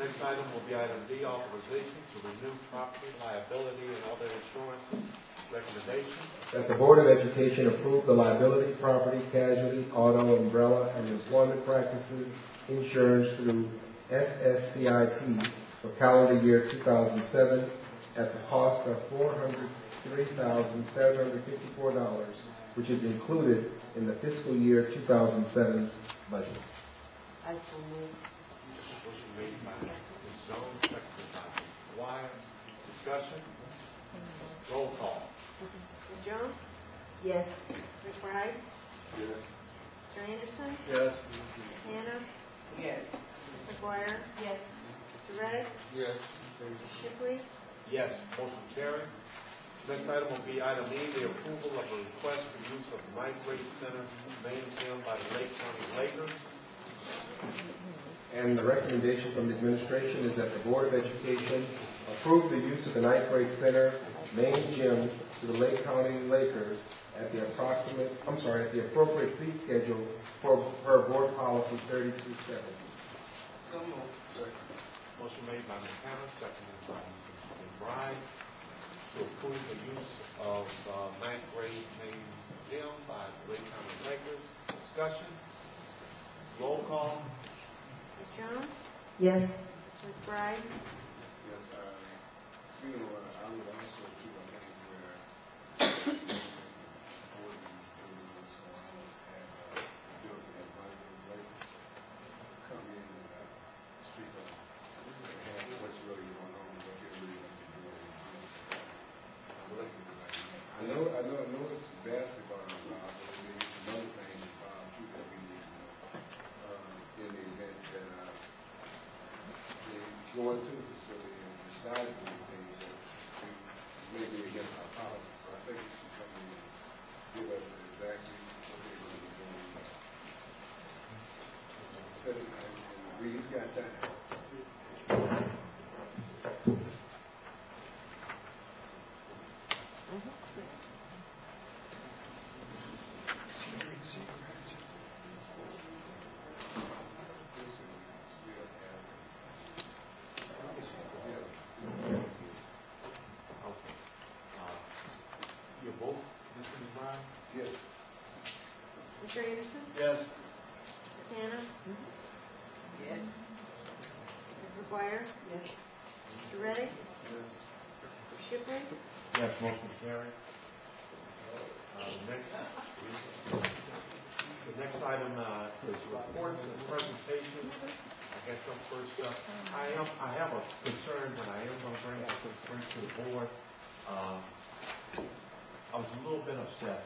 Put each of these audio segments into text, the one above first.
Next item will be item D, authorization to renew property, liability, and other insurances. Recommendation. That the Board of Education approve the liability, property, casualty, auto, umbrella, and employment practices insurance through SSCIP for calendar year 2007 at the cost of $403,754, which is included in the fiscal year 2007 budget. I so move. Motion made by Ms. Jones, seconded by Ms. Wire. Discussion. Roll call. Ms. Jones? Yes. Ms. McBride? Yes. Mr. Anderson? Yes. Ms. Hannah? Yes. Ms. McGuire? Yes. Mr. Reddick? Yes. Mr. Shipley? Yes. Motion carried. Next item will be item E, the approval of a request for use of the ninth grade center main gym by the Lake County Lakers. And the recommendation from the administration is that the Board of Education approve the use of the ninth grade center main gym to the Lake County Lakers at the appropriate fee schedule per board policy 3270. So moved. Motion made by Ms. Hannah, seconded by Ms. McBride, to approve the use of ninth grade main gym by the Lake County Lakers. Discussion. Roll call. Ms. Jones? Yes. Ms. McBride? Yes, I would also do a thing where board members so I would have building advisory ladies come in and speak up what's really going on, what they're really going to be doing. I know it's basketball involved, but there's another thing involved too that we need to know. In the event that they go into the facility and decide to do things that may be against our policy. So I think you should come in and give us exactly what they're going to be doing. And we've got time. Your vote, Mr. McBride? Yes. Mr. Anderson? Yes. Ms. Hannah? Yes. Ms. McGuire? Yes. Mr. Reddick? Yes. Mr. Shipley? Yes, motion carried. The next item is reports and presentation. I guess I'm first up. I have a concern that I am going to bring to the board. I was a little bit upset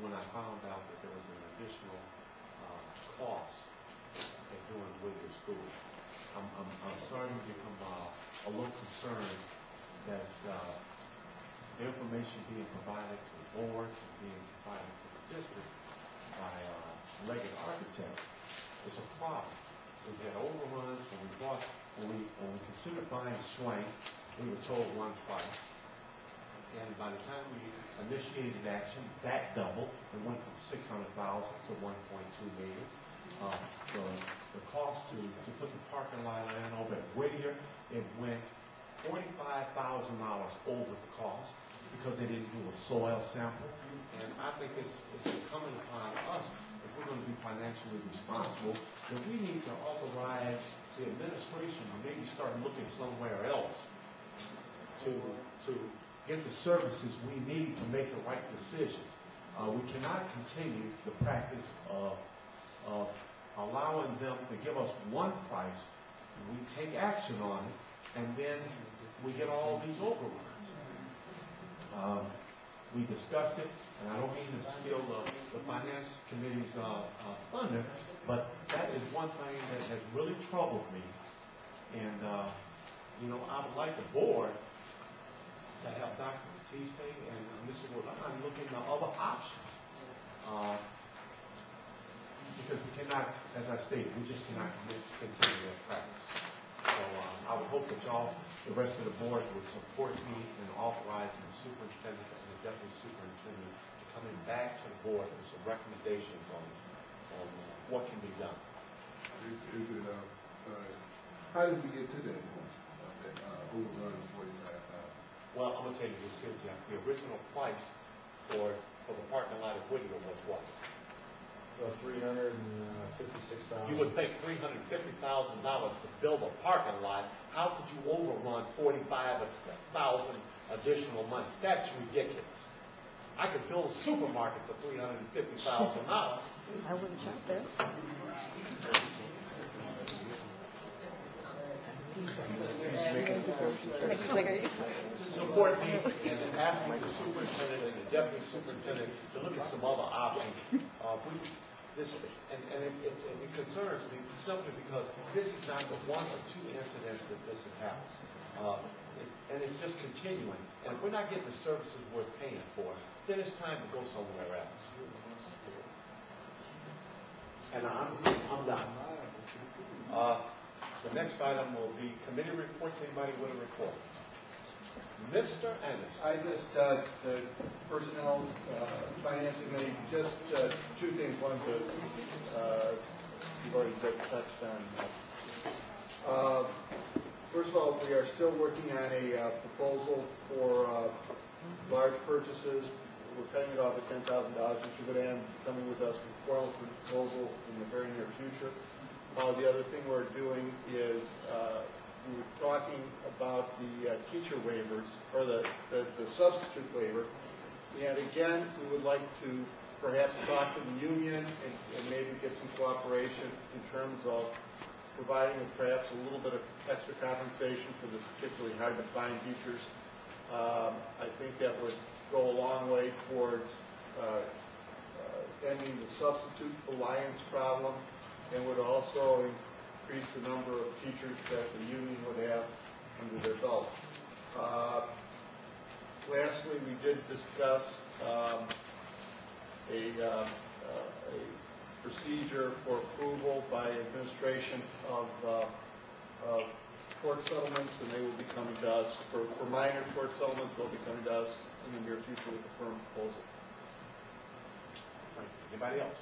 when I found out that there was an additional cost at doing Waukegan School. I'm starting to become a little concerned that the information being provided to the board and being provided to the district by Leggett Architects is a problem. We've had overruns when we considered buying Swain, we were told one price. And by the time we initiated action, that doubled. It went from $600,000 to $1.2 million. The cost to put the parking lot in over at Whittier, it went $45,000 over the cost because they didn't do a soil sample. And I think it's incumbent upon us, if we're going to be financially responsible, that we need to authorize the administration to maybe start looking somewhere else to get the services we need to make the right decisions. We cannot continue the practice of allowing them to give us one price, we take action on it, and then we get all these overruns. We discussed it, and I don't mean to steal the finance committee's thunder, but that is one thing that has really troubled me. And I would like the board to have Dr. Batiste and Mr. Woodline look into other options. Because we cannot, as I stated, we just cannot continue that practice. So I would hope that y'all, the rest of the board, would support me in authorizing the superintendent and the deputy superintendent coming back to the board with some recommendations on what can be done. Is it how did we get to that point? Overrun of 45,000? Well, I'm gonna tell you this here, Jeff, the original price for the parking lot at Whittier was what? $356,000. You would pay $350,000 to build a parking lot. How could you overrun 45,000 additional money? That's ridiculous. I could build a supermarket for $350,000. I wouldn't shop there. Support me and ask the superintendent and the deputy superintendent to look at some other options. It concerns me simply because this is not the one or two incidents that this has happened. And it's just continuing. And if we're not getting the services we're paying for, then it's time to go somewhere else. And I'm done. The next item will be committee reports. Anybody with a report? Mr. Anderson. I just, the personnel, finance committee, just two things. One, you've already touched on. First of all, we are still working on a proposal for large purchases. We're cutting it off at $10,000. Mr. Goodan coming with us with a formal proposal in the very near future. The other thing we're doing is we were talking about the teacher waivers, or the substitute waiver. And again, we would like to perhaps talk to the union and maybe get some cooperation in terms of providing us perhaps a little bit of extra compensation for the particularly hard to find teachers. I think that would go a long way towards ending the substitute alliance problem, and would also increase the number of teachers that the union would have under their belt. Lastly, we did discuss a procedure for approval by administration of tort settlements, and they will be coming to us. For minor tort settlements, they'll be coming to us in the near future with a firm proposal. Anybody else?